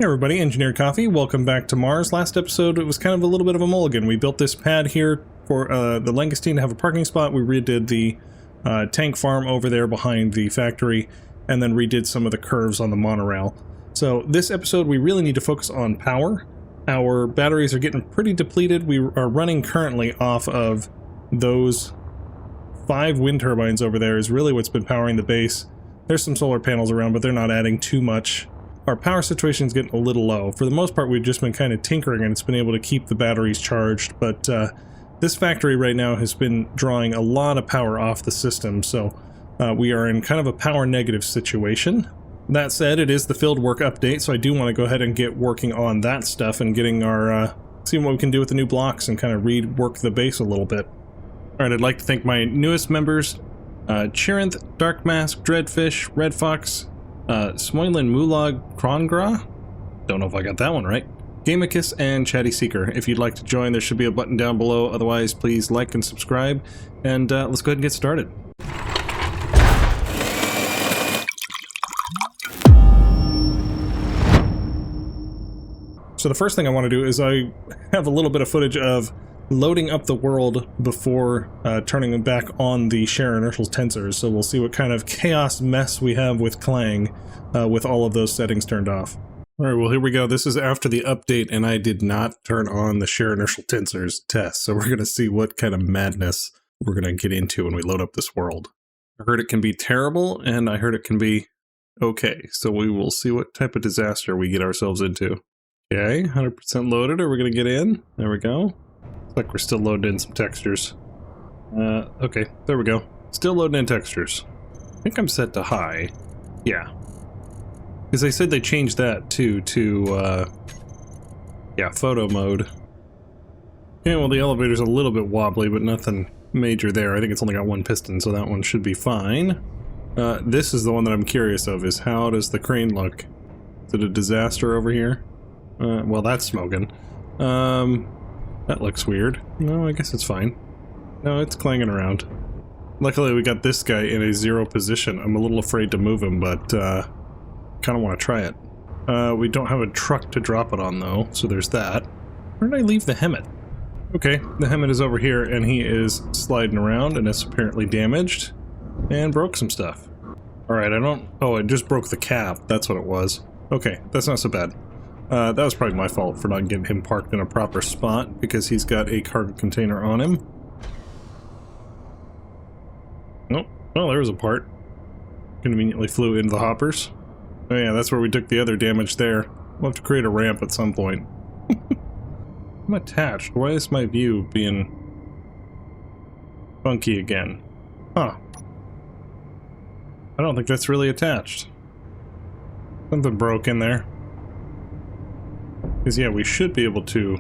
Hey everybody, Engineer Coffee, welcome back to Mars. Last episode, it was kind of a little bit of a mulligan. We built this pad here for the Langoustine to have a parking spot. We redid the tank farm over there behind the factory, and then redid some of the curves on the monorail. So this episode, we really need to focus on power. Our batteries are getting pretty depleted. We are running currently off of those 5 wind turbines over there is really what's been powering the base. There's some solar panels around, but they're not adding too much. Our power situation is getting a little low. For the most part, we've just been kind of tinkering and it's been able to keep the batteries charged, but this factory right now has been drawing a lot of power off the system, so we are in kind of a power negative situation. That said, it is the Fieldwork update, so I do want to go ahead and get working on that stuff and getting our, seeing what we can do with the new blocks and kind of rework the base a little bit. Alright, I'd like to thank my newest members, Chirinth, Dark Mask, Dreadfish, Red Fox, Smoylan Mulag Krongra, don't know if I got that one right, Gamicus, and Chatty Seeker. If you'd like to join, there should be a button down below. Otherwise, please like and subscribe, and let's go ahead and get started. So the first thing I want to do is I have a little bit of footage of loading up the world before turning them back on the Share Inertial Tensors, so we'll see what kind of chaos mess we have with Clang with all of those settings turned off. Alright, well here we go. This is after the update and I did not turn on the Share Inertial Tensors test, so we're going to see what kind of madness we're going to get into when we load up this world. I heard it can be terrible and I heard it can be okay, so we will see what type of disaster we get ourselves into. Okay, 100% loaded. Are we going to get in? There we go. Looks like we're still loading in some textures. Okay, there we go. Still loading in textures. I think I'm set to high. Yeah. Because they said they changed that too to, yeah, photo mode. Yeah, well, the elevator's a little bit wobbly, but nothing major there. I think it's only got 1 piston, so that one should be fine. This is the one that I'm curious of, is how does the crane look? Is it a disaster over here? Well, that's smoking. That looks weird. No, I guess it's fine. No, it's clanging around. Luckily, we got this guy in a 0 position. I'm a little afraid to move him, but kind of want to try it. We don't have a truck to drop it on, though, so there's that. Where did I leave the Hemet? Okay, the Hemet is over here, and he is sliding around, and it's apparently damaged. And broke some stuff. Alright, oh, it just broke the cap. That's what it was. Okay, that's not so bad. That was probably my fault for not getting him parked in a proper spot, because he's got a cargo container on him. Nope. Oh, there was a part. Conveniently flew into the hoppers. Oh yeah, that's where we took the other damage there. We'll have to create a ramp at some point. I'm attached. Why is my view being funky again? Huh. I don't think that's really attached. Something broke in there. Because, yeah, we should be able to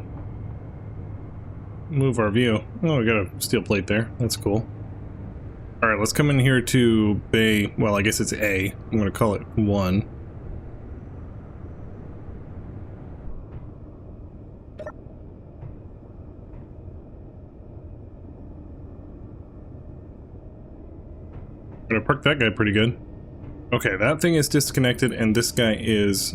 move our view. Oh, we got a steel plate there. That's cool. Alright, let's come in here to Bay. Well, I guess it's A. I'm going to call it 1. I'm going to park that guy pretty good. Okay, that thing is disconnected, and this guy is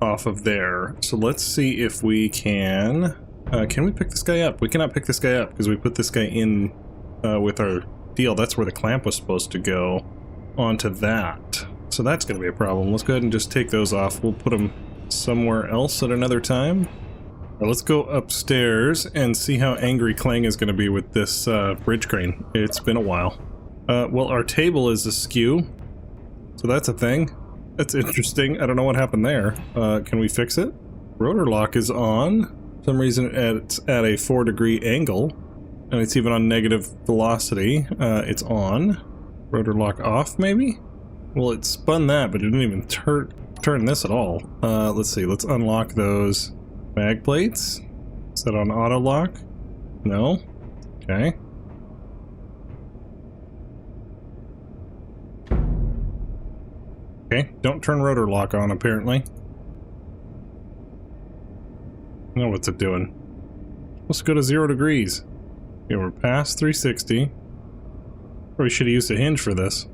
off of there. So let's see if we can we pick this guy up? We cannot pick this guy up because we put this guy in with our deal. That's where the clamp was supposed to go onto that. So that's going to be a problem. Let's go ahead and just take those off. We'll put them somewhere else at another time. Right, let's go upstairs and see how angry Clang is going to be with this bridge crane. It's been a while. Well, our table is askew, so that's a thing. That's interesting. I don't know what happened there. Can we fix it? Rotor lock is on. For some reason it's at a 4-degree angle. And it's even on negative velocity. It's on. Rotor lock off, maybe? Well, it spun that, but it didn't even turn this at all. Let's see. Let's unlock those mag plates. Is that on auto lock? No? Okay. Okay, don't turn rotor lock on, apparently. Now what's it doing? Let's go to 0 degrees. Okay, we're past 360. Probably should have used a hinge for this.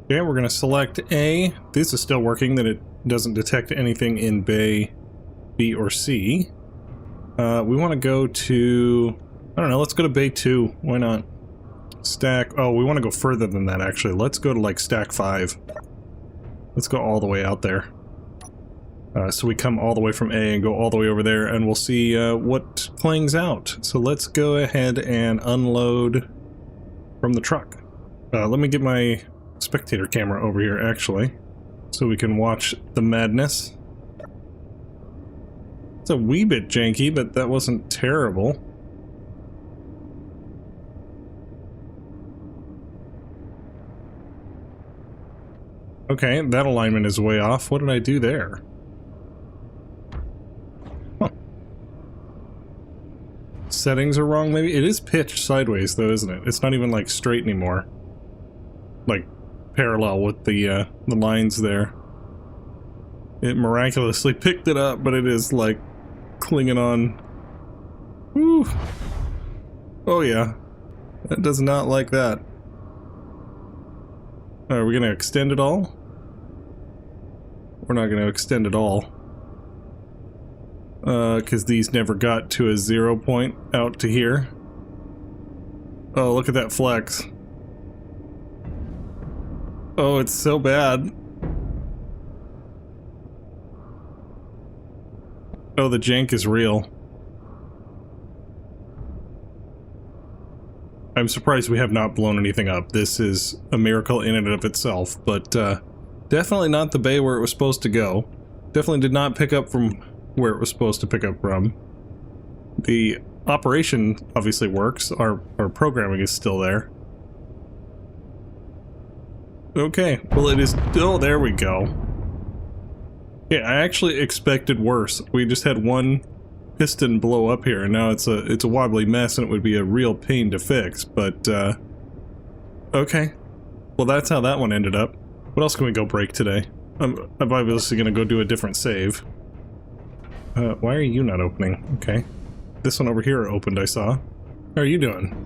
Okay, we're going to select A. This is still working, that it doesn't detect anything in bay B, or C. We want to go to... I don't know, let's go to Bay 2. Why not? Stack... Oh, we want to go further than that, actually. Let's go to, like, Stack 5. Let's go all the way out there. So we come all the way from A and go all the way over there, and we'll see what clangs out. So let's go ahead and unload from the truck. Let me get my spectator camera over here, actually, so we can watch the madness. It's a wee bit janky, but that wasn't terrible. Okay, that alignment is way off. What did I do there? Huh. Settings are wrong, maybe? It is pitched sideways, though, isn't it? It's not even, like, straight anymore. Like, parallel with the lines there. It miraculously picked it up, but it is, like, clinging on. Woo! Oh, yeah. That does not like that. Are we gonna extend it all? We're not gonna extend it all. Because these never got to a 0 point out to here. Oh, look at that flex. Oh, it's so bad. Oh, the jank is real. I'm surprised we have not blown anything up. This is a miracle in and of itself, but definitely not the bay where it was supposed to go. Definitely did not pick up from where it was supposed to pick up from. The operation obviously works. Our programming is still there. Okay, well it is... Oh, there we go. Yeah, I actually expected worse. We just had one piston blow up here, and now it's a wobbly mess, and it would be a real pain to fix, but, okay. Well, that's how that one ended up. What else can we go break today? I'm obviously gonna go do a different save. Why are you not opening? Okay. This one over here opened, I saw. How are you doing?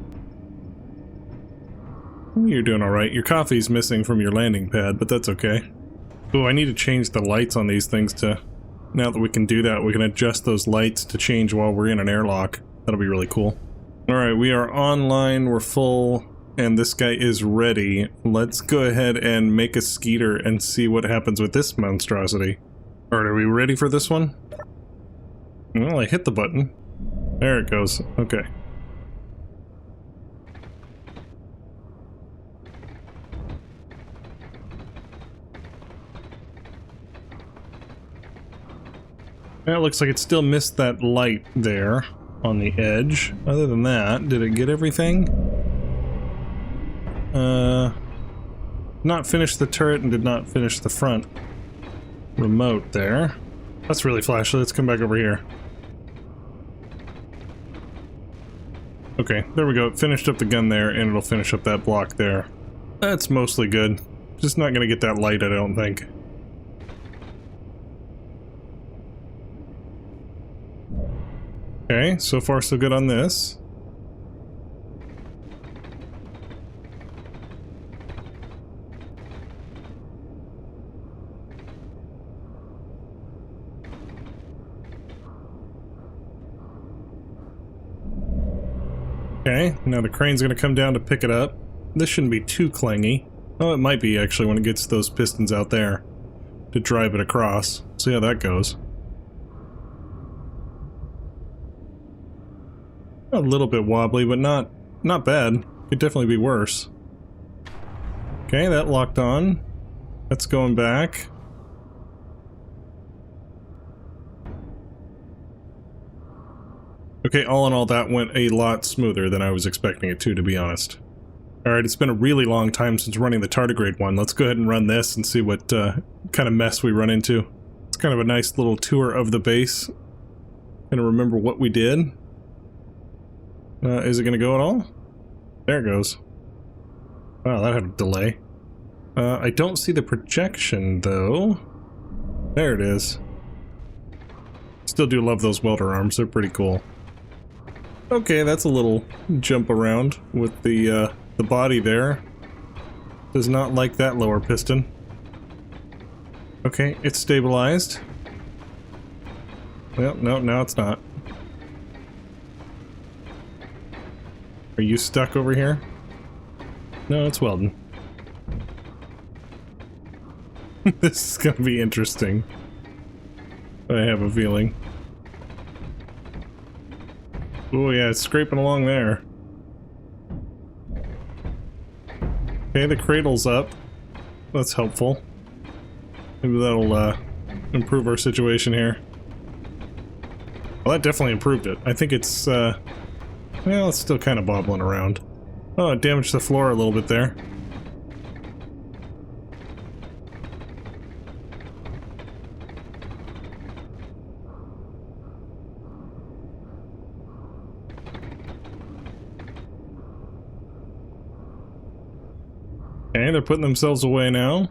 You're doing alright. Your coffee's missing from your landing pad, but that's okay. Oh, I need to change the lights on these things to... Now that we can do that, we can adjust those lights to change while we're in an airlock. That'll be really cool. Alright, we are online, we're full, and this guy is ready. Let's go ahead and make a skeeter and see what happens with this monstrosity. Alright, are we ready for this one? Well, I hit the button. There it goes. Okay. It looks like it still missed that light there on the edge. Other than that, did it get everything? Not finish the turret and did not finish the front remote there. That's really flashy. Let's come back over here. Okay, there we go. It finished up the gun there, and it'll finish up that block there. That's mostly good. Just not gonna get that light, I don't think. Okay, so far so good on this. Okay, now the crane's gonna come down to pick it up. This shouldn't be too clangy. Oh, it might be actually when it gets those pistons out there to drive it across. See how that goes. A little bit wobbly, but not bad. Could definitely be worse. Okay, that locked on. That's going back. Okay, all in all, that went a lot smoother than I was expecting it to be honest. Alright, it's been a really long time since running the tardigrade one. Let's go ahead and run this and see what kind of mess we run into. It's kind of a nice little tour of the base. Gonna remember what we did. Is it gonna go at all? There it goes. Wow, that had a delay. I don't see the projection, though. There it is. Still do love those welder arms, they're pretty cool. Okay, that's a little jump around with the body there. Does not like that lower piston. Okay, it's stabilized. Well, no, now it's not. Are you stuck over here? No, it's welding. This is gonna be interesting. I have a feeling. Oh yeah, it's scraping along there. Okay, the cradle's up. That's helpful. Maybe that'll improve our situation here. Well, that definitely improved it. I think it's, well, it's still kind of bobbling around. Oh, it damaged the floor a little bit there. Okay, they're putting themselves away now.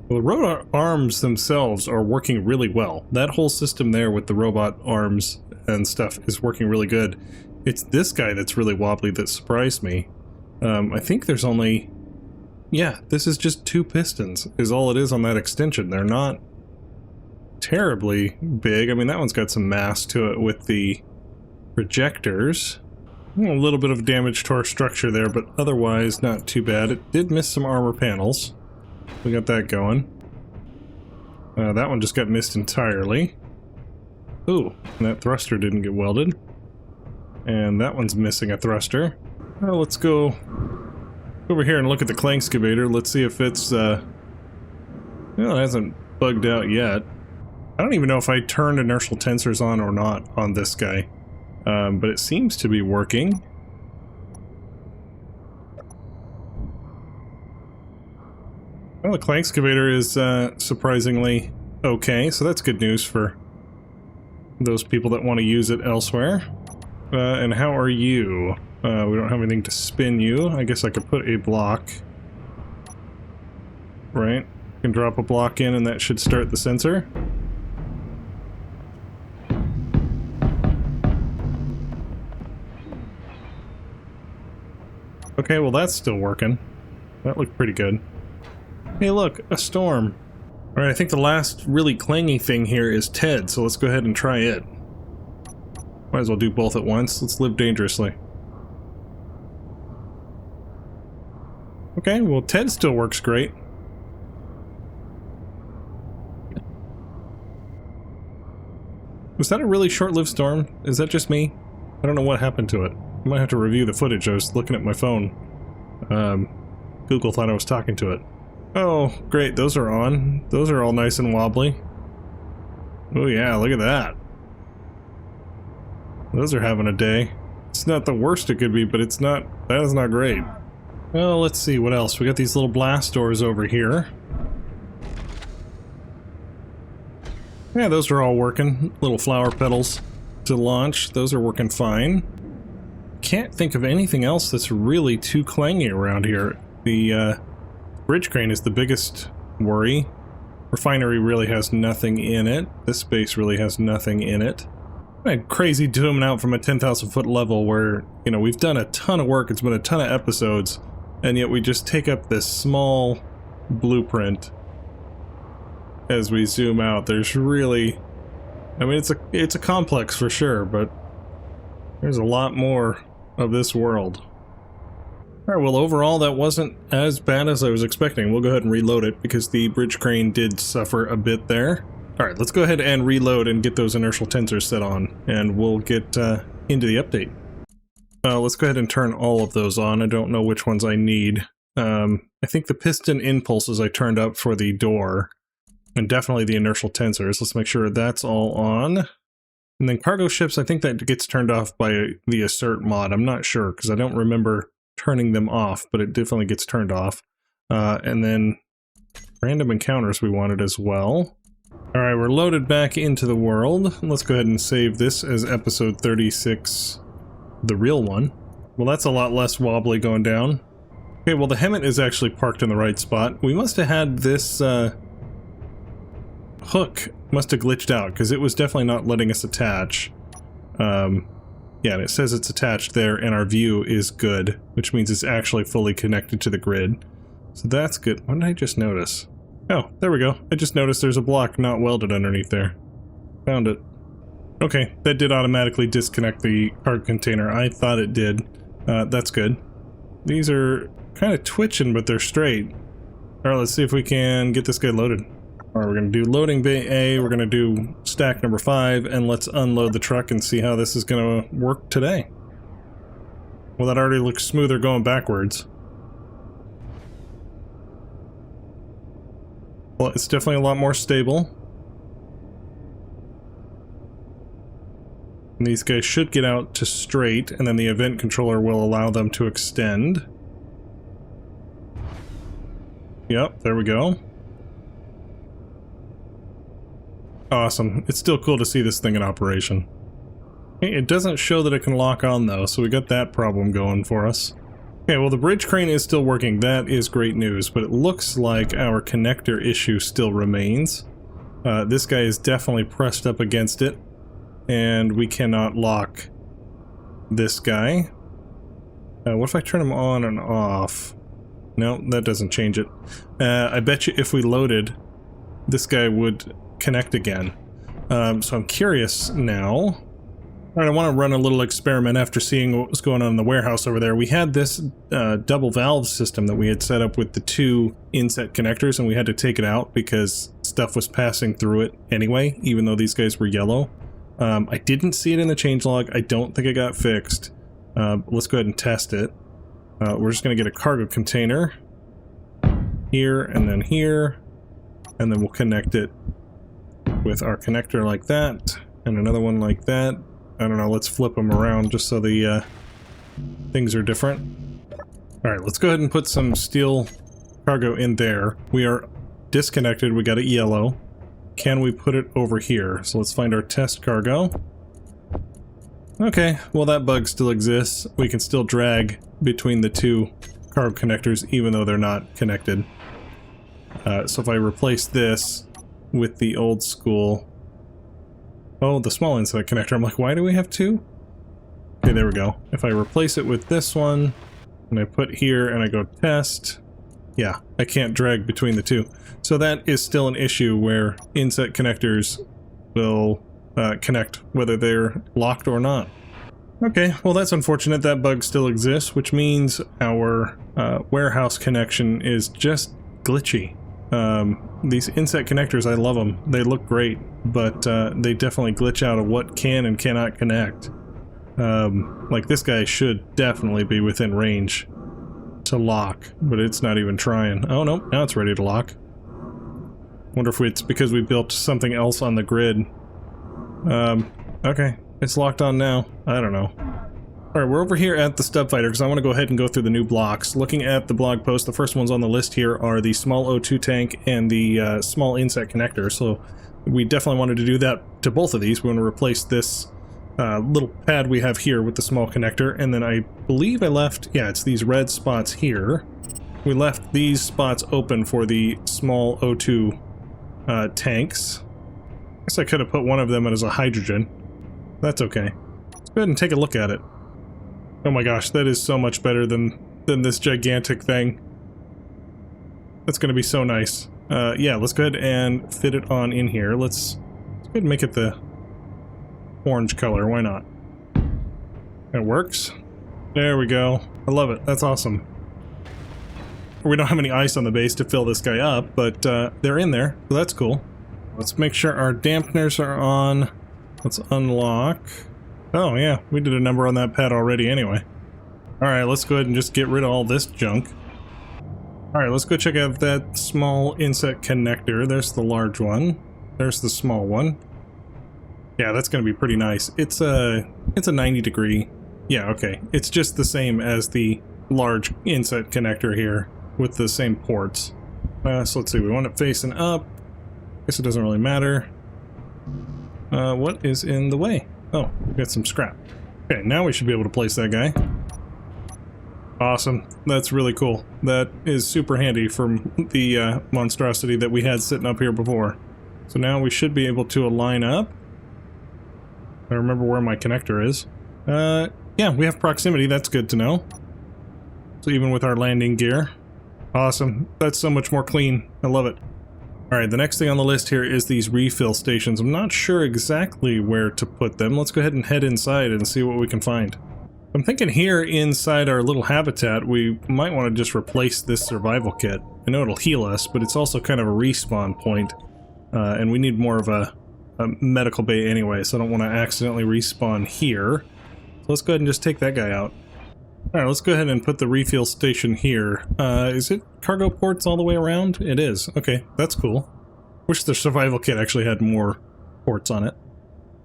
Well, the robot arms themselves are working really well. That whole system there with the robot arms and stuff is working really good. It's this guy that's really wobbly that surprised me. I think there's only... Yeah, this is just 2 pistons is all it is on that extension. They're not terribly big. I mean, that one's got some mass to it with the projectors. A little bit of damage to our structure there, but otherwise not too bad. It did miss some armor panels. We got that going. That one just got missed entirely. Ooh, and that thruster didn't get welded. And that one's missing a thruster. Well, let's go over here and look at the clank excavator. Let's see if it's, well, it hasn't bugged out yet. I don't even know if I turned inertial tensors on or not on this guy. But it seems to be working. Well, the clank excavator is surprisingly okay, so that's good news for those people that want to use it elsewhere. And how are you? We don't have anything to spin you. I guess I could put a block. Right? I can drop a block in and that should start the sensor. Okay, well that's still working. That looked pretty good. Hey look, a storm. Alright, I think the last really clangy thing here is Ted, so let's go ahead and try it. Might as well do both at once. Let's live dangerously. Okay, well Ted still works great. Was that a really short-lived storm? Is that just me? I don't know what happened to it. I might have to review the footage. I was looking at my phone. Google thought I was talking to it. Oh, great, those are on. Those are all nice and wobbly. Oh yeah, look at that. Those are having a day. It's not the worst it could be, but it's not, that is not great. Well, let's see, what else? We got these little blast doors over here. Yeah, those are all working. Little flower petals to launch. Those are working fine. Can't think of anything else that's really too clangy around here. The bridge crane is the biggest worry. Refinery really has nothing in it. This space really has nothing in it. Crazy zooming out from a 10,000 foot level where, you know, we've done a ton of work, it's been a ton of episodes, and yet we just take up this small blueprint as we zoom out. There's really, I mean, it's a complex for sure, but there's a lot more of this world. Alright, well overall that wasn't as bad as I was expecting. We'll go ahead and reload it because the bridge crane did suffer a bit there. Alright, let's go ahead and reload and get those inertial tensors set on, and we'll get into the update. Let's go ahead and turn all of those on. I don't know which ones I need. I think the piston impulses I turned up for the door, and definitely the inertial tensors. Let's make sure that's all on. And then cargo ships, I think that gets turned off by the assert mod. I'm not sure, because I don't remember turning them off, but it definitely gets turned off. And then random encounters we wanted as well. Alright, we're loaded back into the world. Let's go ahead and save this as episode 36, the real one. Well, that's a lot less wobbly going down. Okay, well the Hemet is actually parked in the right spot. We must have had this hook must have glitched out, because it was definitely not letting us attach. Yeah, and it says it's attached there, and our view is good, which means it's actually fully connected to the grid. So that's good. What did I just notice? Oh, there we go. I just noticed there's a block not welded underneath there. Found it. Okay, that did automatically disconnect the cargo container. I thought it did. That's good. These are kind of twitching, but they're straight. Alright, let's see if we can get this guy loaded. Alright, we're going to do loading bay A, we're going to do stack number 5, and let's unload the truck and see how this is going to work today. Well, that already looks smoother going backwards. Well, it's definitely a lot more stable. And these guys should get out to straight, and then the event controller will allow them to extend. Yep, there we go. Awesome. It's still cool to see this thing in operation. It doesn't show that it can lock on though, so we got that problem going for us. Okay, well the bridge crane is still working. That is great news, but it looks like our connector issue still remains. This guy is definitely pressed up against it, and we cannot lock this guy. What if I turn him on and off? No, that doesn't change it. I bet you if we loaded, this guy would connect again. So I'm curious now. Alright, I want to run a little experiment after seeing what was going on in the warehouse over there. We had this double valve system that we had set up with the 2 inset connectors, and we had to take it out because stuff was passing through it anyway, even though these guys were yellow. I didn't see it in the changelog. I don't think it got fixed. Let's go ahead and test it. We're just going to get a cargo container here, and then we'll connect it with our connector like that, and another one like that. I don't know, let's flip them around just so the things are different. Alright, let's go ahead and put some steel cargo in there. We are disconnected, we got it yellow. Can we put it over here? So let's find our test cargo. Okay, well that bug still exists. We can still drag between the 2 cargo connectors even though they're not connected. So if I replace this with the old school... Oh, the small inset connector. I'm like, why do we have 2? Okay, there we go. If I replace it with this one, and I put here and I go test, yeah, I can't drag between the 2. So that is still an issue where inset connectors will connect whether they're locked or not. Okay, well that's unfortunate. That bug still exists, which means our warehouse connection is just glitchy. These inset connectors, I love them. They look great, but they definitely glitch out of what can and cannot connect. Like this guy should definitely be within range to lock, but it's not even trying. Oh no, now it's ready to lock. Wonder if it's because we built something else on the grid. Okay, it's locked on now. I don't know. Alright, we're over here at the stub fighter because I want to go ahead and go through the new blocks. Looking at the blog post, the first ones on the list here are the small O2 tank and the small inset connector, so we definitely wanted to do that to both of these. We want to replace this little pad we have here with the small connector, and then I believe I left, yeah, it's these red spots here. We left these spots open for the small O2 tanks. I guess I could have put one of them as a hydrogen. That's okay. Let's go ahead and take a look at it. Oh my gosh, that is so much better than this gigantic thing. That's gonna be so nice. Yeah, let's go ahead and fit it on in here. Let's go ahead and make it the orange color, why not? It works. There we go. I love it, that's awesome. We don't have any ice on the base to fill this guy up, but they're in there, so that's cool. Let's make sure our dampeners are on. Let's unlock. Oh yeah, we did a number on that pad already anyway. Alright, let's go ahead and just get rid of all this junk. Alright, let's go check out that small inset connector. There's the large one. There's the small one. Yeah, that's gonna be pretty nice. It's a 90 degree. Yeah, okay. It's just the same as the large inset connector here with the same ports. So let's see, we want it facing up. Guess it doesn't really matter. What is in the way? Oh, we got some scrap. Okay, now we should be able to place that guy. Awesome. That's really cool. That is super handy from the monstrosity that we had sitting up here before. So now we should be able to align up. I remember where my connector is. Yeah, we have proximity. That's good to know. So even with our landing gear. Awesome. That's so much more clean. I love it. Alright, the next thing on the list here is these refill stations. I'm not sure exactly where to put them. Let's go ahead and head inside and see what we can find. I'm thinking here inside our little habitat, we might want to just replace this survival kit. I know it'll heal us, but it's also kind of a respawn point. And we need more of a medical bay anyway, so I don't want to accidentally respawn here. So let's go ahead and just take that guy out. Alright, let's go ahead and put the refuel station here. Is it cargo ports all the way around? It is. Okay, that's cool. Wish the survival kit actually had more ports on it.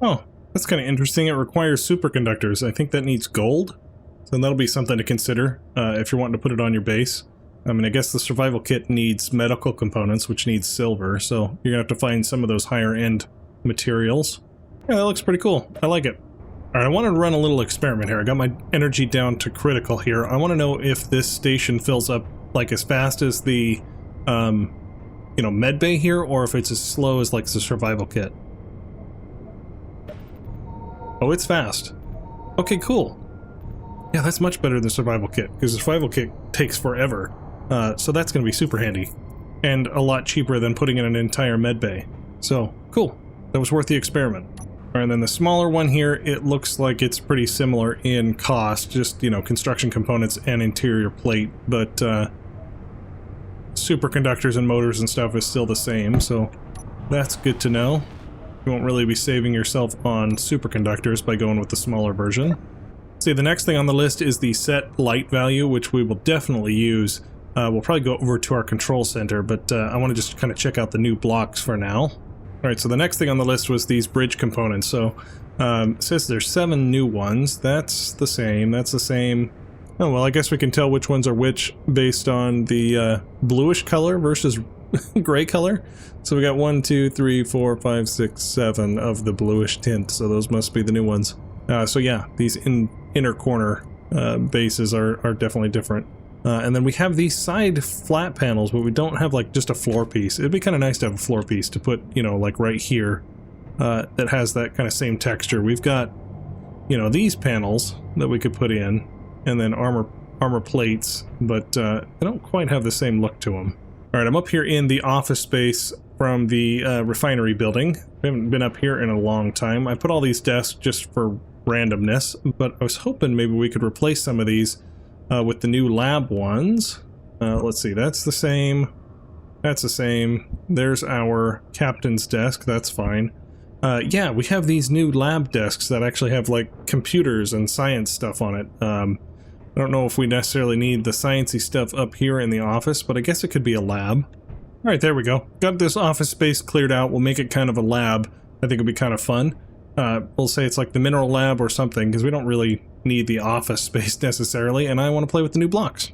Oh, that's kind of interesting. It requires superconductors. I think that needs gold. So that'll be something to consider if you're wanting to put it on your base. I mean, I guess the survival kit needs medical components, which needs silver, so you're going to have to find some of those higher end materials. Yeah, that looks pretty cool. I like it. Alright, I wanted to run a little experiment here. I got my energy down to critical here. I want to know if this station fills up like as fast as the, you know, med bay here, or if it's as slow as like the survival kit. Oh, it's fast. Okay, cool. Yeah, that's much better than survival kit, because the survival kit takes forever. So that's going to be super handy. And a lot cheaper than putting in an entire med bay. So, cool. That was worth the experiment. Alright, and then the smaller one here, it looks like it's pretty similar in cost, just, you know, construction components and interior plate, but superconductors and motors and stuff is still the same, so that's good to know. You won't really be saving yourself on superconductors by going with the smaller version. See, the next thing on the list is the set light value, which we will definitely use. We'll probably go over to our control center, but I want to just kind of check out the new blocks for now. Alright, so the next thing on the list was these bridge components. So, it says there's 7 new ones. That's the same. That's the same. Oh, well, I guess we can tell which ones are which based on the bluish color versus gray color. So we got 1, 2, 3, 4, 5, 6, 7 of the bluish tint. So those must be the new ones. So yeah, these inner corner bases are definitely different. And then we have these side flat panels, but we don't have like just a floor piece. It'd be kind of nice to have a floor piece to put, you know, like right here, that has that kind of same texture. We've got, you know, these panels that we could put in, and then armor plates, but they don't quite have the same look to them. All right, I'm up here in the office space from the refinery building. We haven't been up here in a long time. I put all these desks just for randomness, but I was hoping maybe we could replace some of these with the new lab ones. Let's see, that's the same. That's the same. There's our captain's desk, that's fine. Yeah, we have these new lab desks that actually have like computers and science stuff on it. I don't know if we necessarily need the sciencey stuff up here in the office, but I guess it could be a lab. Alright, there we go. Got this office space cleared out. We'll make it kind of a lab. I think it'll be kind of fun. We'll say it's like the mineral lab or something, because we don't really need the office space necessarily, and I want to play with the new blocks.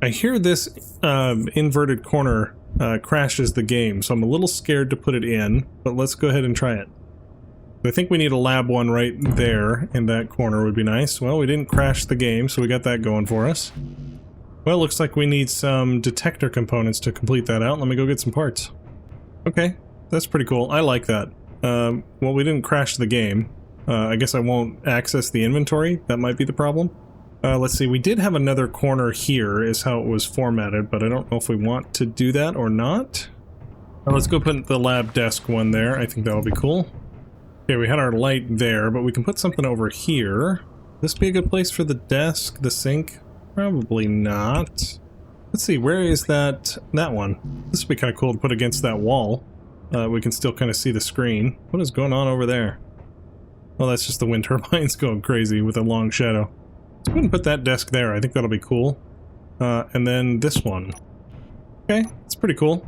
I hear this inverted corner crashes the game, so I'm a little scared to put it in, but let's go ahead and try it. I think we need a lab one right there in that corner would be nice. Well, we didn't crash the game, so we got that going for us. Well, looks like we need some detector components to complete that out. Let me go get some parts. Okay, that's pretty cool. I like that. Well, we didn't crash the game. I guess I won't access the inventory. That might be the problem. Let's see, we did have another corner here is how it was formatted, but I don't know if we want to do that or not. Let's go put the lab desk one there. I think that'll be cool. Okay, we had our light there, but we can put something over here. This be a good place for the desk, the sink? Probably not. Let's see, where is that one? This would be kind of cool to put against that wall. We can still kind of see the screen. What is going on over there? Well, that's just the wind turbines going crazy with a long shadow. Let's go ahead and put that desk there. I think that'll be cool. And then this one. Okay, it's pretty cool.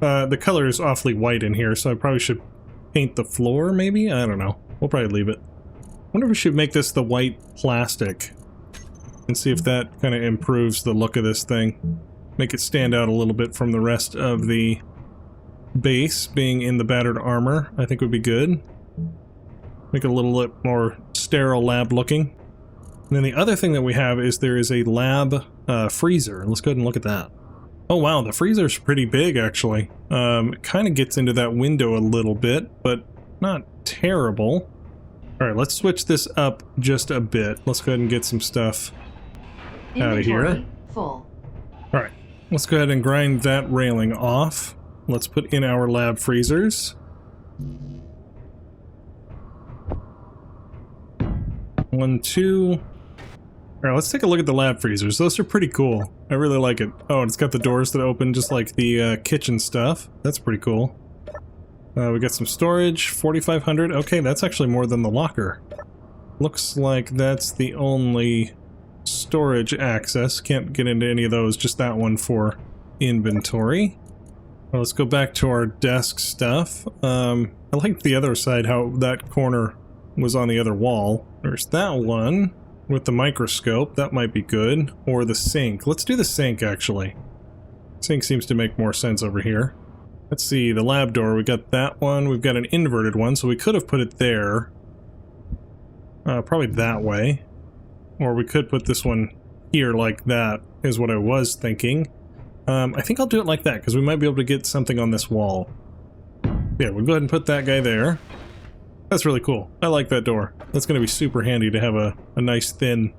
The color is awfully white in here, so I probably should paint the floor, maybe? I don't know. We'll probably leave it. I wonder if we should make this the white plastic and see if that kind of improves the look of this thing. Make it stand out a little bit from the rest of the base being in the battered armor. I think would be good. Make it a little bit more sterile lab looking. And then the other thing that we have is there is a lab freezer. Let's go ahead and look at that. Oh wow, the freezer's pretty big actually. It kind of gets into that window a little bit, but not terrible. Alright, let's switch this up just a bit. Let's go ahead and get some stuff out of here. Full. Alright, let's go ahead and grind that railing off. let's put in our lab freezers. One, two. All right, let's take a look at the lab freezers. Those are pretty cool. I really like it. Oh, and it's got the doors that open just like the kitchen stuff. That's pretty cool. We got some storage, 4,500. Okay, that's actually more than the locker. Looks like that's the only storage access. Can't get into any of those, just that one for inventory. Well, let's go back to our desk stuff. I like the other side, how that corner was on the other wall. There's that one with the microscope. That might be good. Or the sink. Let's do the sink, actually. Sink seems to make more sense over here. Let's see, the lab door. We got that one. We've got an inverted one, so we could have put it there. Probably that way. Or we could put this one here like that, is what I was thinking. I think I'll do it like that, because we might be able to get something on this wall. Yeah, we'll go ahead and put that guy there. That's really cool. I like that door. That's going to be super handy to have a nice thin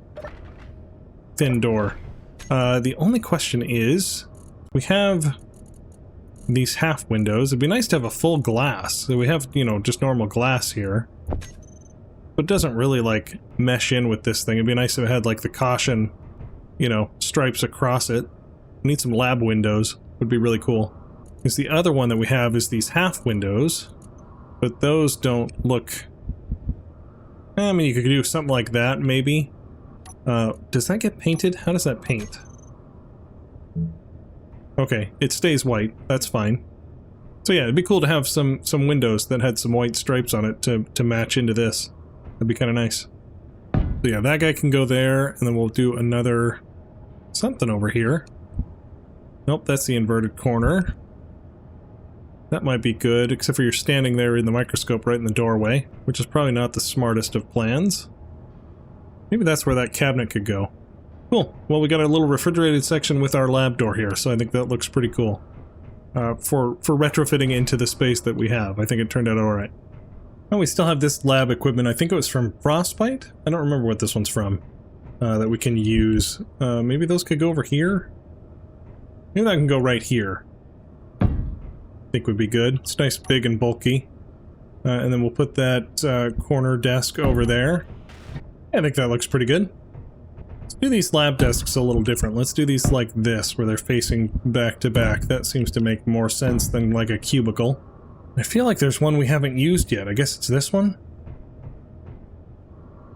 door. The only question is, we have these half windows. It'd be nice to have a full glass. So we have, you know, just normal glass here. But it doesn't really, like, mesh in with this thing. It'd be nice if it had, like, the caution, you know, stripes across it. We need some lab windows. Would be really cool. Because the other one that we have is these half windows. But those don't look... I mean, you could do something like that, maybe. Does that get painted? How does that paint? Okay, it stays white. That's fine. So yeah, it'd be cool to have some windows that had some white stripes on it to match into this. That'd be kind of nice. So yeah, that guy can go there, and then we'll do another something over here. Nope, that's the inverted corner. That might be good, except for you're standing there in the microscope right in the doorway, which is probably not the smartest of plans. Maybe that's where that cabinet could go. Cool. Well, we got a little refrigerated section with our lab door here, so I think that looks pretty cool. For retrofitting into the space that we have. I think it turned out alright. Oh, we still have this lab equipment. I think it was from Frostbite? I don't remember what this one's from. That we can use. Maybe those could go over here? Maybe that can go right here. I think would be good. It's nice, big, and bulky. And then we'll put that corner desk over there. I think that looks pretty good. Let's do these lab desks a little different. Let's do these like this, where they're facing back to back. That seems to make more sense than like a cubicle. I feel like there's one we haven't used yet. I guess it's this one?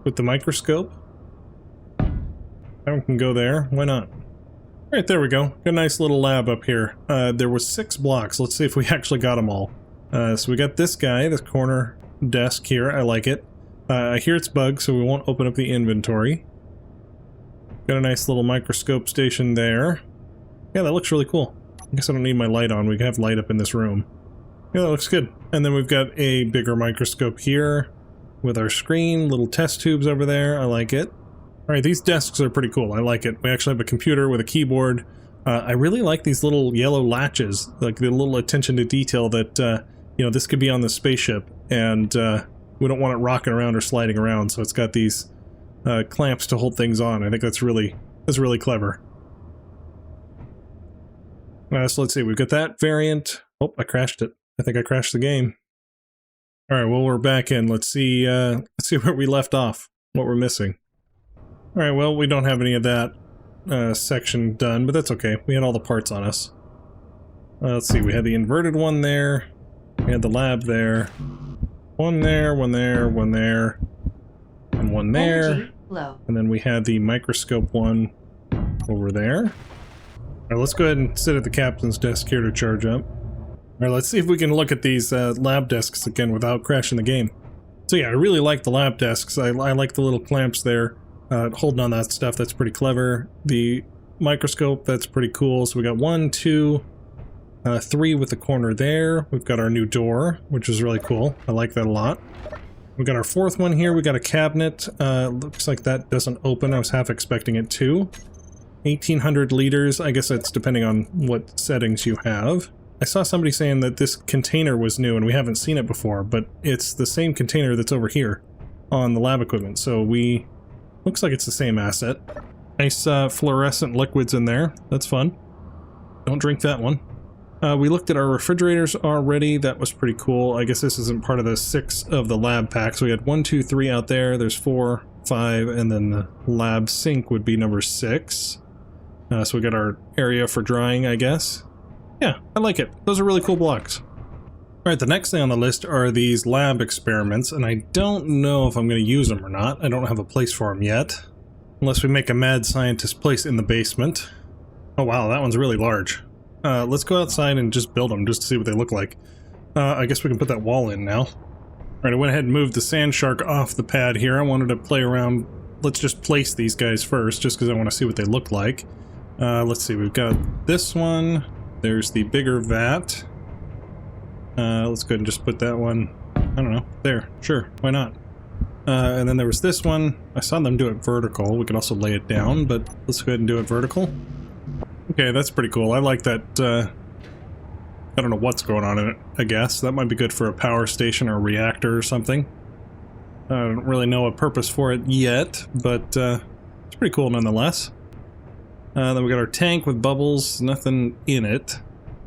With the microscope? That one can go there. Why not? Alright, there we go. Got a nice little lab up here. There was 6 blocks. Let's see if we actually got them all. So we got this guy, this corner desk here. I like it. I hear it's bugged, so we won't open up the inventory. Got a nice little microscope station there. Yeah, that looks really cool. I guess I don't need my light on. We can have light up in this room. Yeah, that looks good. And then we've got a bigger microscope here with our screen, little test tubes over there. I like it. Alright, these desks are pretty cool. I like it. We actually have a computer with a keyboard. I really like these little yellow latches, like the little attention to detail that, you know, this could be on the spaceship, and we don't want it rocking around or sliding around, so it's got these clamps to hold things on. I think that's really clever. So let's see, we've got that variant. Oh, I crashed it. I think I crashed the game. Alright, well, we're back in. Let's see where we left off, what we're missing. Alright, well, we don't have any of that section done, but that's okay. We had all the parts on us. Let's see, we had the inverted one there. We had the lab there. One there, one there, one there. And one there. And then we had the microscope one over there. Alright, let's go ahead and sit at the captain's desk here to charge up. Alright, let's see if we can look at these lab desks again without crashing the game. So yeah, I really like the lab desks. I like the little clamps there. Holding on that stuff, that's pretty clever. The microscope, that's pretty cool. So we got 1, 2, 3 with the corner there. We've got our new door, which is really cool. I like that a lot. We've got our 4th one here. We got a cabinet. Looks like that doesn't open. I was half expecting it to. 1,800 liters. I guess that's depending on what settings you have. I saw somebody saying that this container was new and we haven't seen it before, but it's the same container that's over here on the lab equipment. So looks like it's the same asset. Nice fluorescent liquids in there. That's fun. Don't drink that one. We looked at our refrigerators already. That was pretty cool. I guess this isn't part of the 6 of the lab pack. So we had 1, 2, 3 out there. There's 4, 5, and then the lab sink would be number 6. So we got our area for drying, I guess. Yeah, I like it. Those are really cool blocks. Alright, the next thing on the list are these lab experiments, and I don't know if I'm going to use them or not. I don't have a place for them yet. Unless we make a mad scientist place in the basement. Oh wow, that one's really large. Let's go outside and just build them just to see what they look like. I guess we can put that wall in now. Alright, I went ahead and moved the sand shark off the pad here. I wanted to play around. Let's just place these guys first, just because I want to see what they look like. Let's see, we've got this one. There's the bigger vat. Let's go ahead and just put that one, I don't know, there. Sure, why not? And then there was this one. I saw them do it vertical. We could also lay it down, but let's go ahead and do it vertical. Okay, that's pretty cool. I like that. I don't know what's going on in it, I guess. That might be good for a power station or a reactor or something. I don't really know a purpose for it yet, but it's pretty cool nonetheless. Then we got our tank with bubbles, nothing in it,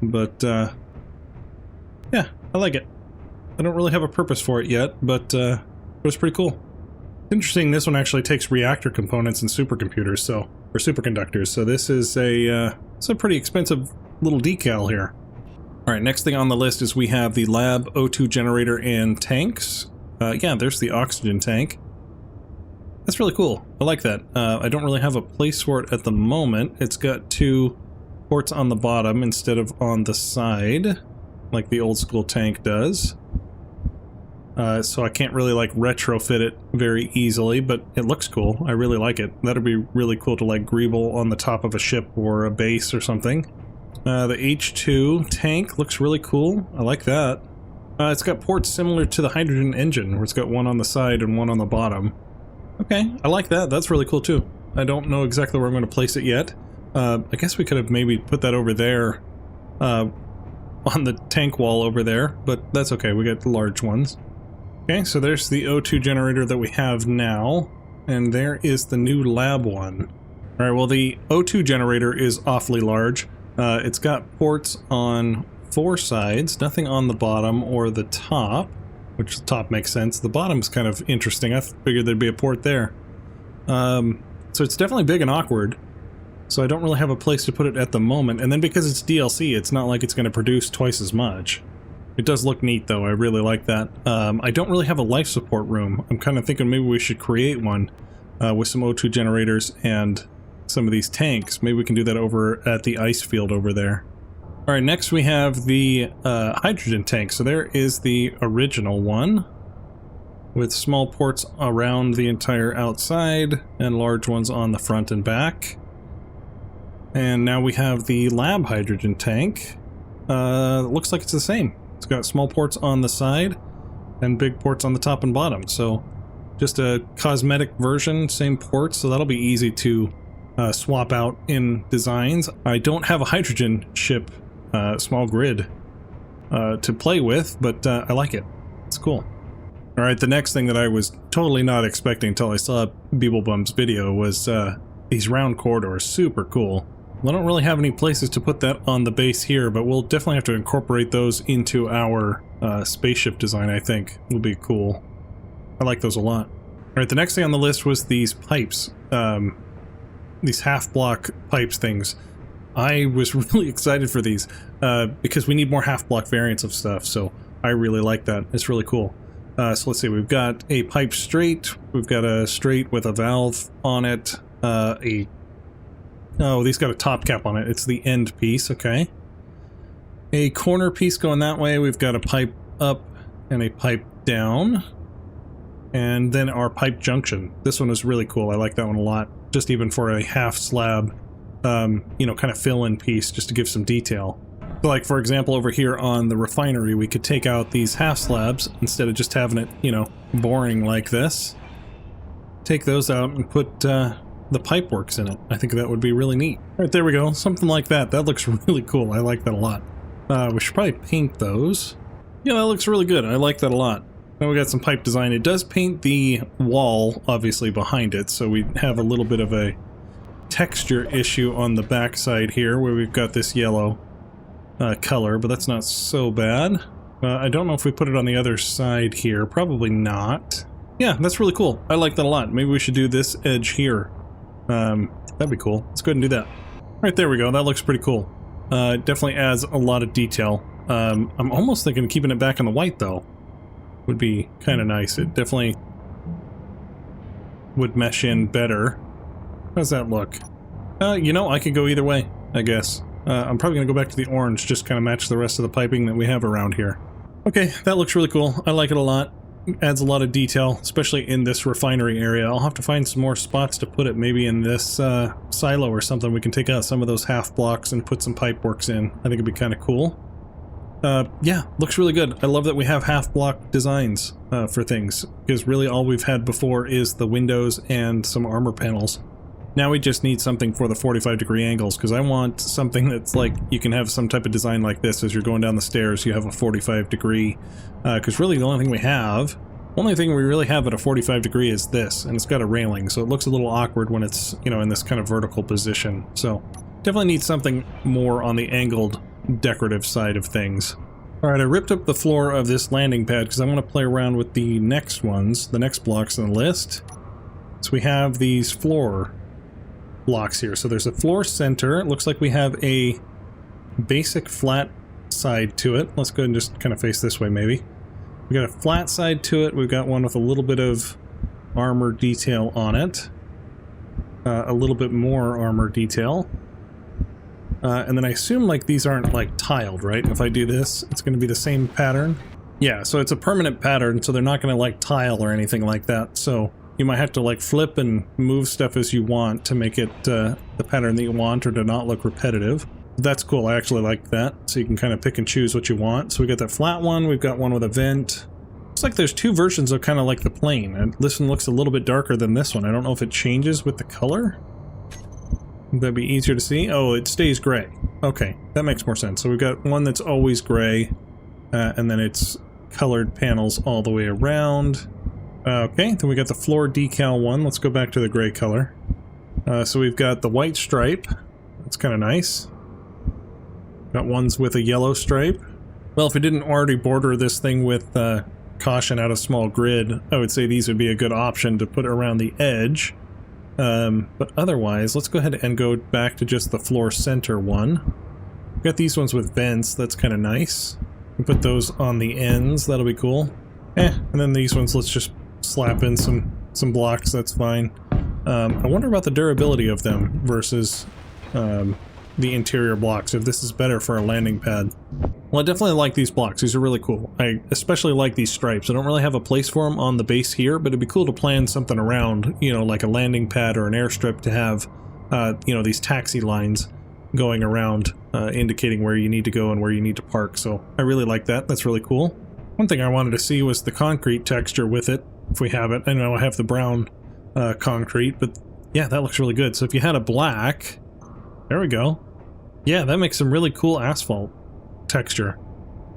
but yeah, I like it. I don't really have a purpose for it yet, but it was pretty cool. Interesting, this one actually takes reactor components and supercomputers, so, or superconductors, so this is it's a pretty expensive little decal here. Alright, next thing on the list is we have the lab O2 generator and tanks. Yeah, there's the oxygen tank. That's really cool. I like that. I don't really have a place for it at the moment. It's got 2 ports on the bottom instead of on the side, like the old school tank does. So I can't really like retrofit it very easily, but it looks cool. I really like it. That'd be really cool to like greeble on the top of a ship or a base or something. The H2 tank looks really cool. I like that. It's got ports similar to the hydrogen engine, where it's got 1 on the side and 1 on the bottom. Okay, I like that. That's really cool too. I don't know exactly where I'm going to place it yet. I guess we could have maybe put that over there, on the tank wall over there, but that's okay. We got the large ones. Okay, so there's the O2 generator that we have now, and there is the new lab one. Alright, well the O2 generator is awfully large. It's got ports on 4 sides, nothing on the bottom or the top, which the top makes sense. The bottom's kind of interesting. I figured there'd be a port there. So it's definitely big and awkward, so I don't really have a place to put it at the moment, and then because it's DLC, it's not like it's going to produce twice as much. It does look neat though, I really like that. I don't really have a life support room. I'm kind of thinking maybe we should create one with some O2 generators and some of these tanks. Maybe we can do that over at the ice field over there. Alright, next we have the hydrogen tank. So there is the original one, with small ports around the entire outside and large ones on the front and back. And now we have the lab hydrogen tank. Looks like it's the same. It's got small ports on the side and big ports on the top and bottom. So just a cosmetic version, same ports, so that'll be easy to swap out in designs. I don't have a hydrogen ship small grid to play with, but I like it. It's cool. Alright, the next thing that I was totally not expecting until I saw Beeblebum's video was these round corridors. Super cool. I don't really have any places to put that on the base here, but we'll definitely have to incorporate those into our spaceship design, I think. Will be cool. I like those a lot. Alright, the next thing on the list was these pipes. These half-block pipes things. I was really excited for these because we need more half-block variants of stuff, so I really like that. It's really cool. So let's see, we've got a pipe straight, we've got a straight with a valve on it, oh, these got a top cap on it. It's the end piece, okay. A corner piece going that way. We've got a pipe up and a pipe down. And then our pipe junction. This one is really cool. I like that one a lot. Just even for a half slab, you know, kind of fill-in piece, just to give some detail. So like, for example, over here on the refinery, we could take out these half slabs instead of just having it, you know, boring like this. Take those out and put, the pipe works in it. I think that would be really neat. Alright, there we go. Something like that. That looks really cool. I like that a lot. We should probably paint those. Yeah, that looks really good. I like that a lot. Now we got some pipe design. It does paint the wall, obviously, behind it, so we have a little bit of a texture issue on the back side here, where we've got this yellow. color, but that's not so bad. I don't know if we put it on the other side here. Probably not. Yeah, that's really cool. I like that a lot. Maybe we should do this edge here. That'd be cool. Let's go ahead and do that. Right, there we go. That looks pretty cool. Definitely adds a lot of detail. I'm almost thinking of keeping it back in the white, though. Would be kind of nice. It definitely would mesh in better. How does that look? You know, I could go either way, I guess. I'm probably going to go back to the orange, just kind of match the rest of the piping that we have around here. Okay, that looks really cool. I like it a lot. Adds a lot of detail, especially in this refinery area. I'll have to find some more spots to put it, maybe in this silo or something. We can take out some of those half blocks and put some pipe works in. I think it'd be kind of cool. Yeah, looks really good. I love that we have half block designs for things, because really all we've had before is the windows and some armor panels. Now we just need something for the 45-degree angles, because I want something that's like, you can have some type of design like this as you're going down the stairs, you have a 45-degree, because really the only thing we really have at a 45-degree is this, and it's got a railing, so it looks a little awkward when it's, you know, in this kind of vertical position. So definitely need something more on the angled decorative side of things. Alright, I ripped up the floor of this landing pad because I want to play around with the next ones, the next blocks on the list. So we have these floor blocks here. So there's a floor center. It looks like we have a basic flat side to it. Let's go ahead and just kind of face this way maybe. We got a flat side to it. We've got one with a little bit of armor detail on it. A little bit more armor detail. And then I assume like these aren't like tiled, right? If I do this, it's going to be the same pattern. Yeah, so it's a permanent pattern, so they're not going to like tile or anything like that. So you might have to like flip and move stuff as you want to make it the pattern that you want, or to not look repetitive. That's cool. I actually like that. So you can kind of pick and choose what you want. So we got that flat one. We've got one with a vent. Looks like there's two versions of kind of like the plane. And this one looks a little bit darker than this one. I don't know if it changes with the color. That'd be easier to see. Oh, it stays gray. Okay, that makes more sense. So we've got one that's always gray, and then it's colored panels all the way around. Okay, then we got the floor decal one. Let's go back to the gray color. So we've got the white stripe. That's kind of nice. Got ones with a yellow stripe. Well, if we didn't already border this thing with caution out of small grid, I would say these would be a good option to put around the edge. But otherwise, let's go ahead and go back to just the floor center one. We've got these ones with vents. That's kind of nice. We put those on the ends. That'll be cool. And then these ones, let's just slap in some blocks. That's fine. I wonder about the durability of them versus the interior blocks, if this is better for a landing pad. Well, I definitely like these blocks. These are really cool. I especially like these stripes. I don't really have a place for them on the base here, but it'd be cool to plan something around, you know, like a landing pad or an airstrip to have, you know, these taxi lines going around, indicating where you need to go and where you need to park. So I really like that. That's really cool. One thing I wanted to see was the concrete texture with it, if we have it. I know I have the brown concrete, but yeah, that looks really good. So if you had a black, there we go. Yeah, that makes some really cool asphalt texture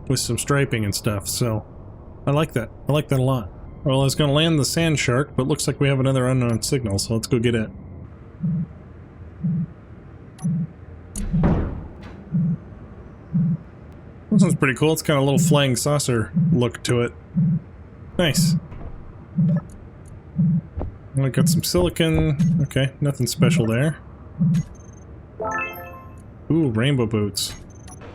with some striping and stuff, so I like that. I like that a lot. Well, I was going to land the sand shark, but looks like we have another unknown signal, so let's go get it. This one's pretty cool. It's got a little flying saucer look to it. Nice. I got some silicon. Okay, nothing special there. Ooh, rainbow boots.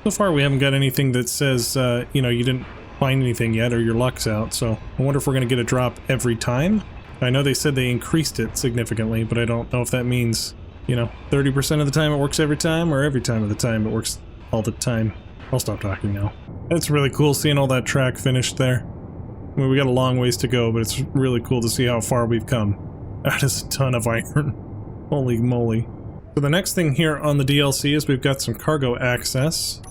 So far we haven't got anything that says, you know, you didn't find anything yet or your luck's out, so I wonder if we're going to get a drop every time. I know they said they increased it significantly, but I don't know if that means, you know, 30% of the time it works every time, or every time of the time it works all the time. I'll stop talking now. It's really cool seeing all that track finished there. I mean, we got a long ways to go, but it's really cool to see how far we've come. That is a ton of iron. Holy moly. So the next thing here on the DLC is we've got some cargo access.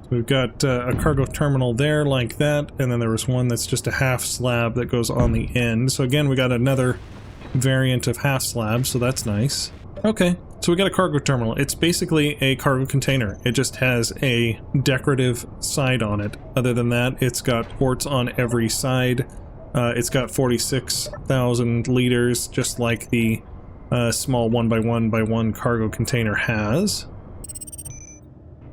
So we've got a cargo terminal there like that, and then there was one that's just a half slab that goes on the end. So again, we got another variant of half slab, so that's nice. Okay, so we got a cargo terminal. It's basically a cargo container. It just has a decorative side on it. Other than that, it's got ports on every side. It's got 46,000 liters, just like the small 1x1x1 cargo container has.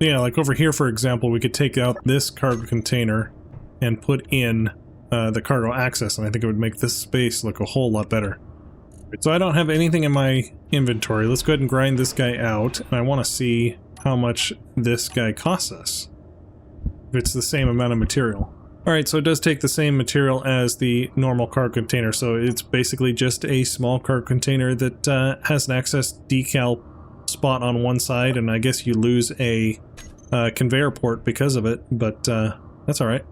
Yeah, like over here, for example, we could take out this cargo container and put in the cargo access, and I think it would make this space look a whole lot better. So I don't have anything in my inventory. Let's go ahead and grind this guy out, and I want to see how much this guy costs us. If it's the same amount of material. Alright, so it does take the same material as the normal cargo container, so it's basically just a small cargo container that has an access decal spot on one side, and I guess you lose a conveyor port because of it, but that's alright.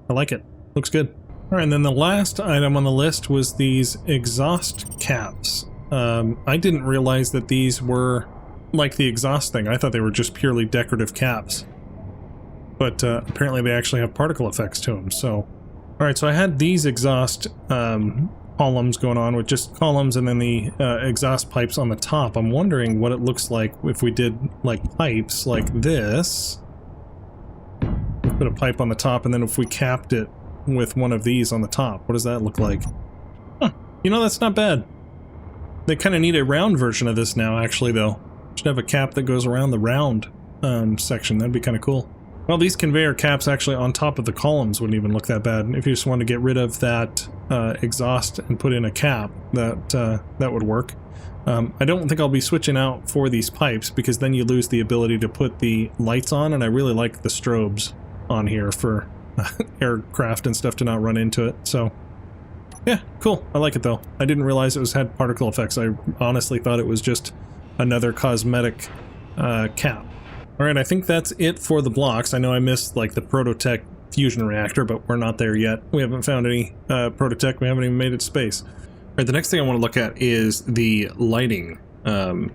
I like it. Looks good. Alright, and then the last item on the list was these exhaust caps. I didn't realize that these were like the exhaust thing. I thought they were just purely decorative caps. But apparently they actually have particle effects to them, so... Alright, so I had these exhaust columns going on with just columns and then the exhaust pipes on the top. I'm wondering what it looks like if we did like pipes like this. Put a pipe on the top, and then if we capped it with one of these on the top, what does that look like? Huh, you know, that's not bad. They kind of need a round version of this now, actually, though. Should have a cap that goes around the round section. That'd be kind of cool. Well, these conveyor caps actually on top of the columns wouldn't even look that bad. If you just wanted to get rid of that exhaust and put in a cap, that would work. I don't think I'll be switching out for these pipes, because then you lose the ability to put the lights on, and I really like the strobes on here for aircraft and stuff to not run into it. So yeah, cool. I like it though. I didn't realize it had particle effects. I honestly thought it was just another cosmetic cap. Alright, I think that's it for the blocks. I know I missed like the Prototech fusion reactor, but we're not there yet. We haven't found any Prototech. We haven't even made it to space. Alright, the next thing I want to look at is the lighting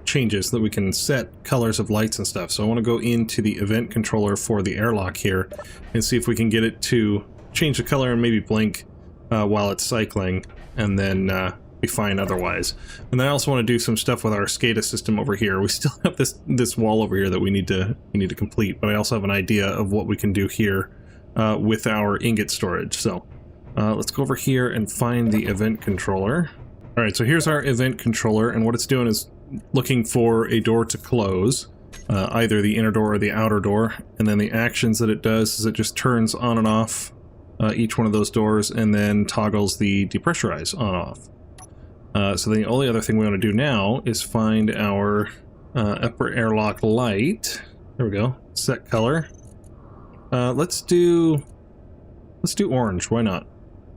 changes that we can set colors of lights and stuff. So I want to go into the event controller for the airlock here and see if we can get it to change the color and maybe blink while it's cycling, and then be fine otherwise. And then I also want to do some stuff with our SCADA system over here. We still have this wall over here that we need to complete, but I also have an idea of what we can do here with our ingot storage. So let's go over here and find the event controller. All right, so here's our event controller, and what it's doing is looking for a door to close, either the inner door or the outer door, and then the actions that it does is it just turns on and off each one of those doors and then toggles the depressurize on off. So the only other thing we want to do now is find our upper airlock light. There we go. Set color. Let's do orange. Why not?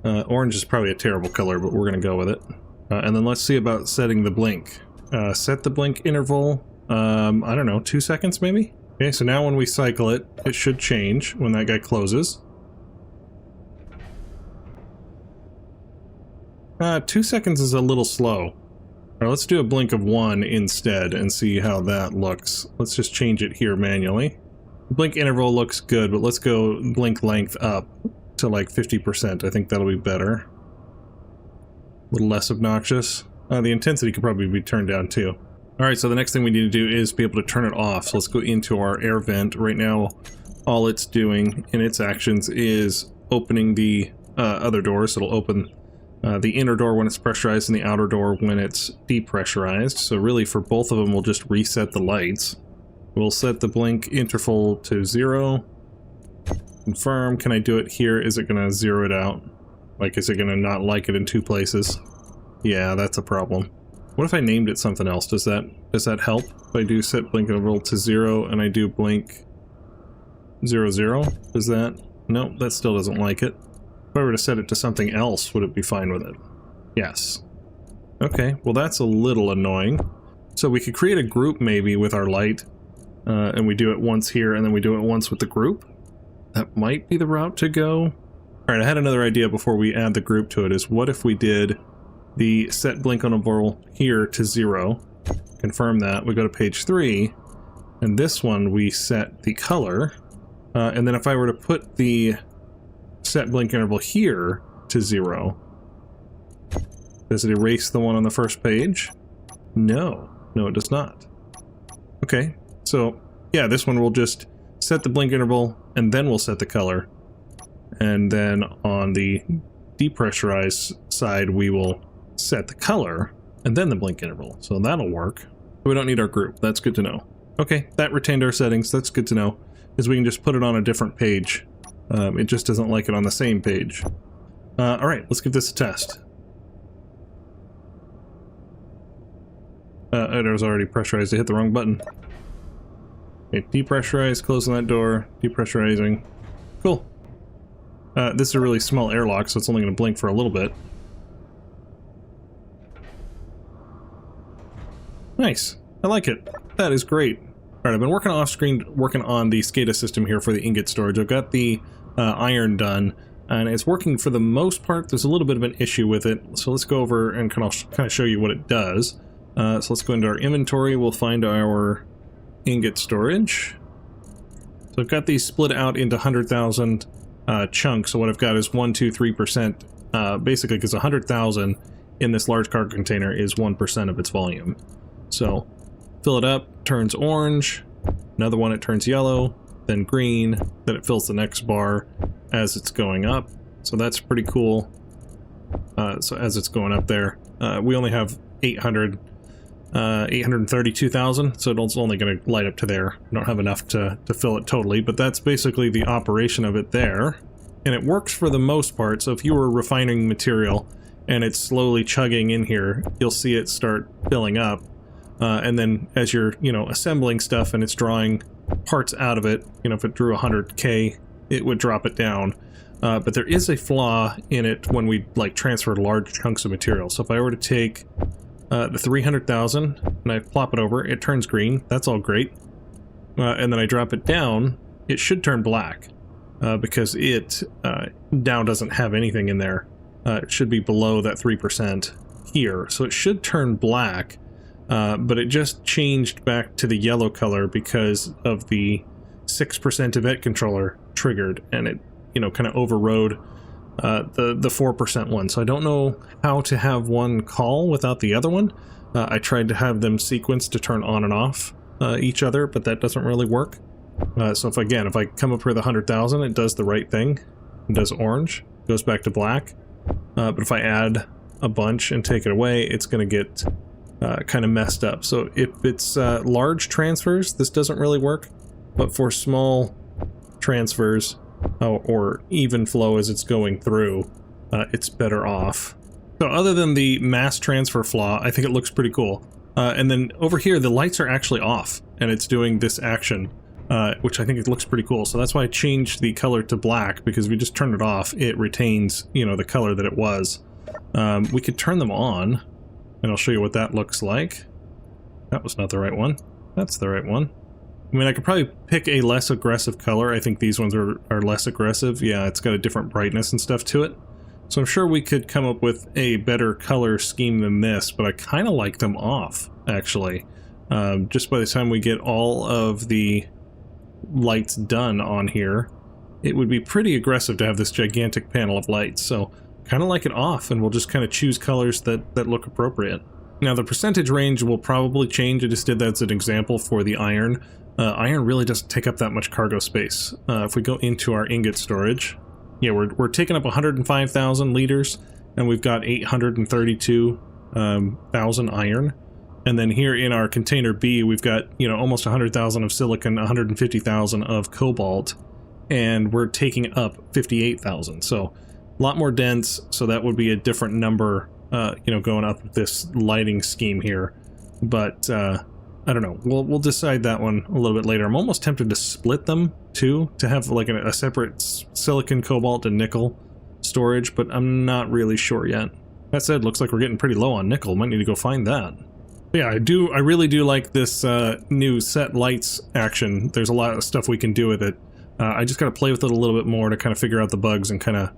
Orange is probably a terrible color, but we're going to go with it. And then let's see about setting the blink. Set the blink interval, I don't know, 2 seconds maybe? Okay, so now when we cycle it, it should change when that guy closes. 2 seconds is a little slow. Alright, let's do a blink of 1 instead and see how that looks. Let's just change it here manually. Blink interval looks good, but let's go blink length up to like 50%. I think that'll be better. A little less obnoxious. The intensity could probably be turned down too. Alright, so the next thing we need to do is be able to turn it off. So let's go into our air vent. Right now, all it's doing in its actions is opening the other doors. It'll open the inner door when it's pressurized and the outer door when it's depressurized. So really for both of them, we'll just reset the lights. We'll set the blink interval to 0. Confirm. Can I do it here? Is it going to zero it out? Like, is it going to not like it in 2 places? Yeah, that's a problem. What if I named it something else? Does that help? If I do set blink interval to 0 and I do blink 0, 0, does that? Nope, that still doesn't like it. If I were to set it to something else, would it be fine with it? Yes. Okay, well that's a little annoying. So we could create a group maybe with our light, and we do it once here and then we do it once with the group. That might be the route to go. Alright, I had another idea before we add the group to it, is what if we did the set blink interval here to 0, confirm that, we go to page 3, and this one we set the color, and then if I were to put the set blink interval here to 0, does it erase the one on the first page? No, it does not. Okay, so yeah, this one will just set the blink interval and then we'll set the color, and then on the depressurized side we will set the color and then the blink interval. So that'll work. We don't need our group. That's good to know. Okay, that retained our settings. That's good to know, because we can just put it on a different page. It just doesn't like it on the same page. Alright, let's give this a test. It was already pressurized. I hit the wrong button. Okay, depressurize, closing that door, depressurizing. Cool. This is a really small airlock, so it's only going to blink for a little bit. Nice. I like it. That is great. Alright, I've been working off screen, working on the SCADA system here for the ingot storage. I've got the iron done, and it's working for the most part. There's a little bit of an issue with it, so let's go over and kind of show you what it does. So let's go into our inventory. We'll find our ingot storage. So I've got these split out into 100,000 chunks. So what I've got is 1, 2, 3%, basically, because 100,000 in this large cargo container is 1% of its volume. So fill it up, turns orange, another one it turns yellow, then green, then it fills the next bar as it's going up. So that's pretty cool. So as it's going up there, we only have 832,000, so it's only going to light up to there. We don't have enough to fill it totally, but that's basically the operation of it there. And it works for the most part, so if you were refining material and it's slowly chugging in here, you'll see it start filling up. And then as you're, assembling stuff and it's drawing parts out of it, if it drew 100K, it would drop it down. But there is a flaw in it when we, transfer large chunks of material. So if I were to take the 300,000 and I plop it over, it turns green. That's all great. And then I drop it down, it should turn black because it now doesn't have anything in there. It should be below that 3% here. So it should turn black, but it just changed back to the yellow color because of the 6% event controller triggered, and it, kind of overrode the 4% one. So I don't know how to have one call without the other one. I tried to have them sequenced to turn on and off each other, but that doesn't really work. So if I come up here with 100,000, it does the right thing. It does orange, goes back to black. But if I add a bunch and take it away, it's going to get kind of messed up. So if it's large transfers, this doesn't really work. But for small transfers, or even flow as it's going through, it's better off. So other than the mass transfer flaw, I think it looks pretty cool. And then over here, the lights are actually off, and it's doing this action, which I think it looks pretty cool. So that's why I changed the color to black, because if we just turn it off, it retains, the color that it was. We could turn them on, and I'll show you what that looks like. That was not the right one. That's the right one. I mean, I could probably pick a less aggressive color. I think these ones are less aggressive. Yeah, it's got a different brightness and stuff to it. So I'm sure we could come up with a better color scheme than this, but I kind of like them off, actually. Just by the time we get all of the lights done on here, it would be pretty aggressive to have this gigantic panel of lights. So kind of like it off, and we'll just kind of choose colors that look appropriate. Now, the percentage range will probably change. I just did that as an example for the iron. Iron really doesn't take up that much cargo space. If we go into our ingot storage, yeah, we're taking up 105,000 liters, and we've got 832,000 iron. And then here in our container B, we've got, almost 100,000 of silicon, 150,000 of cobalt, and we're taking up 58,000. So a lot more dense, so that would be a different number, going up this lighting scheme here. But, I don't know. We'll decide that one a little bit later. I'm almost tempted to split them too, to have like a separate silicon, cobalt, and nickel storage, but I'm not really sure yet. That said, looks like we're getting pretty low on nickel. Might need to go find that. But yeah, I really do like this new set lights action. There's a lot of stuff we can do with it. I just got to play with it a little bit more to kind of figure out the bugs and kind of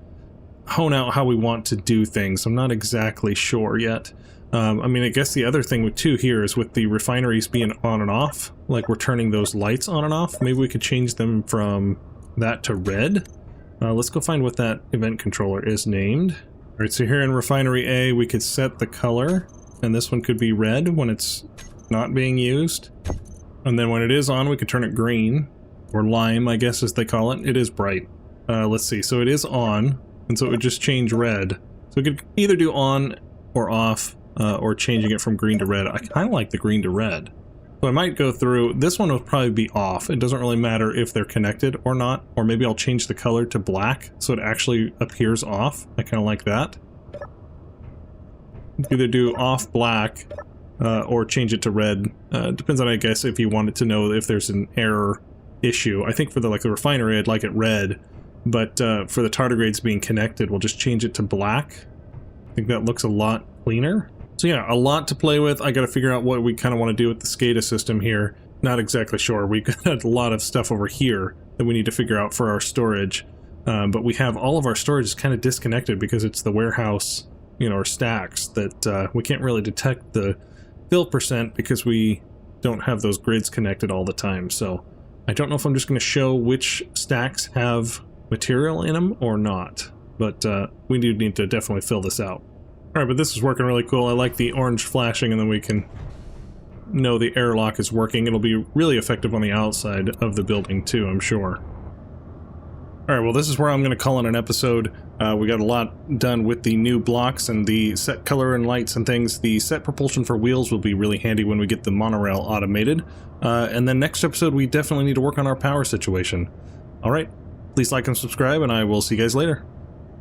hone out how we want to do things. I'm not exactly sure yet. I mean, I guess the other thing too here is with the refineries being on and off, like we're turning those lights on and off, maybe we could change them from that to red. Let's go find what that event controller is named. All right, so here in refinery A, we could set the color, and this one could be red when it's not being used. And then when it is on, we could turn it green, or lime, I guess as they call it. It is bright. Let's see, so it is on, and so it would just change red. So we could either do on or off, or changing it from green to red. I kind of like the green to red. So I might go through, this one will probably be off. It doesn't really matter if they're connected or not, or maybe I'll change the color to black so it actually appears off. I kind of like that. Either do off black or change it to red. Depends on, I guess, if you wanted to know if there's an error issue. I think for the refinery, I'd like it red, but for the tardigrades being connected, we'll just change it to black. I think that looks a lot cleaner. So yeah, a lot to play with. I got to figure out what we kind of want to do with the SCADA system here. Not exactly sure. We've got a lot of stuff over here that we need to figure out for our storage. But we have all of our storage is kind of disconnected because it's the warehouse, you know, or stacks that we can't really detect the fill percent because we don't have those grids connected all the time. So I don't know if I'm just going to show which stacks have material in them or not. But we do need to definitely fill this out. Alright, but this is working really cool. I like the orange flashing, and then we can know the airlock is working. It'll be really effective on the outside of the building too, I'm sure. Alright, well this is where I'm going to call it an episode. We got a lot done with the new blocks and the set color and lights and things. The set propulsion for wheels will be really handy when we get the monorail automated. And then next episode we definitely need to work on our power situation. Alright, please like and subscribe, and I will see you guys later.